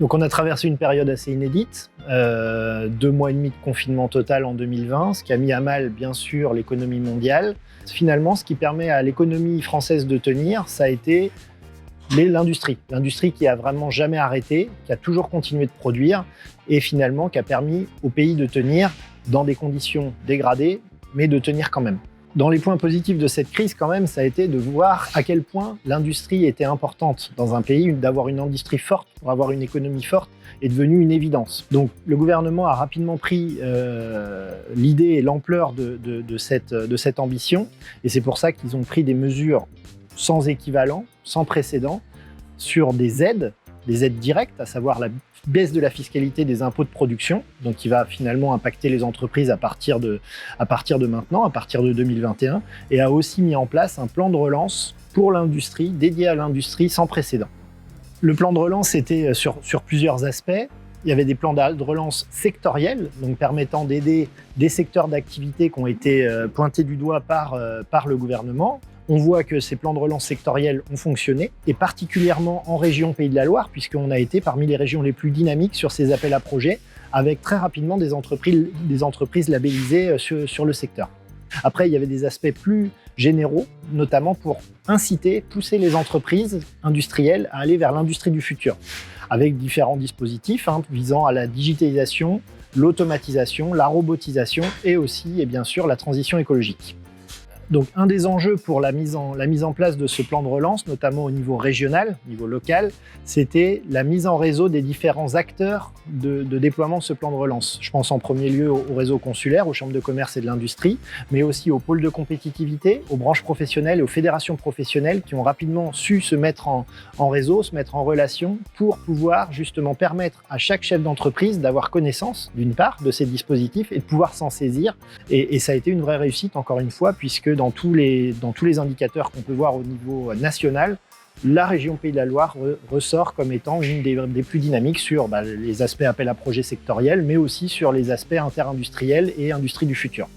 Donc on a traversé une période assez inédite, 2 mois et demi de confinement total en 2020, ce qui a mis à mal bien sûr l'économie mondiale. Finalement, ce qui permet à l'économie française de tenir, ça a été l'industrie. L'industrie qui a vraiment jamais arrêté, qui a toujours continué de produire et finalement qui a permis au pays de tenir dans des conditions dégradées, mais de tenir quand même. Dans les points positifs de cette crise, quand même, ça a été de voir à quel point l'industrie était importante dans un pays. D'avoir une industrie forte pour avoir une économie forte est devenu une évidence. Donc, le gouvernement a rapidement pris l'idée et l'ampleur de cette ambition. Et c'est pour ça qu'ils ont pris des mesures sans équivalent, sans précédent, sur des aides directes, à savoir la baisse de la fiscalité des impôts de production, donc qui va finalement impacter les entreprises à partir de maintenant, à partir de 2021, et a aussi mis en place un plan de relance pour l'industrie, dédié à l'industrie sans précédent. Le plan de relance était sur plusieurs aspects. Il y avait des plans de relance sectoriels, donc permettant d'aider des secteurs d'activité qui ont été pointés du doigt par le gouvernement. On voit que ces plans de relance sectoriels ont fonctionné, et particulièrement en région Pays de la Loire, puisqu'on a été parmi les régions les plus dynamiques sur ces appels à projets, avec très rapidement des entreprises labellisées sur le secteur. Après, il y avait des aspects plus généraux, notamment pour inciter, pousser les entreprises industrielles à aller vers l'industrie du futur, avec différents dispositifs visant à la digitalisation, l'automatisation, la robotisation et aussi, et bien sûr, la transition écologique. Donc, un des enjeux pour la mise en place de ce plan de relance, notamment au niveau régional, au niveau local, c'était la mise en réseau des différents acteurs de déploiement de ce plan de relance. Je pense en premier lieu au réseau consulaire, aux chambres de commerce et de l'industrie, mais aussi aux pôles de compétitivité, aux branches professionnelles et aux fédérations professionnelles qui ont rapidement su se mettre en réseau, se mettre en relation pour pouvoir justement permettre à chaque chef d'entreprise d'avoir connaissance, d'une part, de ces dispositifs et de pouvoir s'en saisir. Et ça a été une vraie réussite, encore une fois, puisque dans tous les indicateurs qu'on peut voir au niveau national, la région Pays de la Loire ressort comme étant une des plus dynamiques sur les aspects appels à projets sectoriels, mais aussi sur les aspects interindustriels et industrie du futur.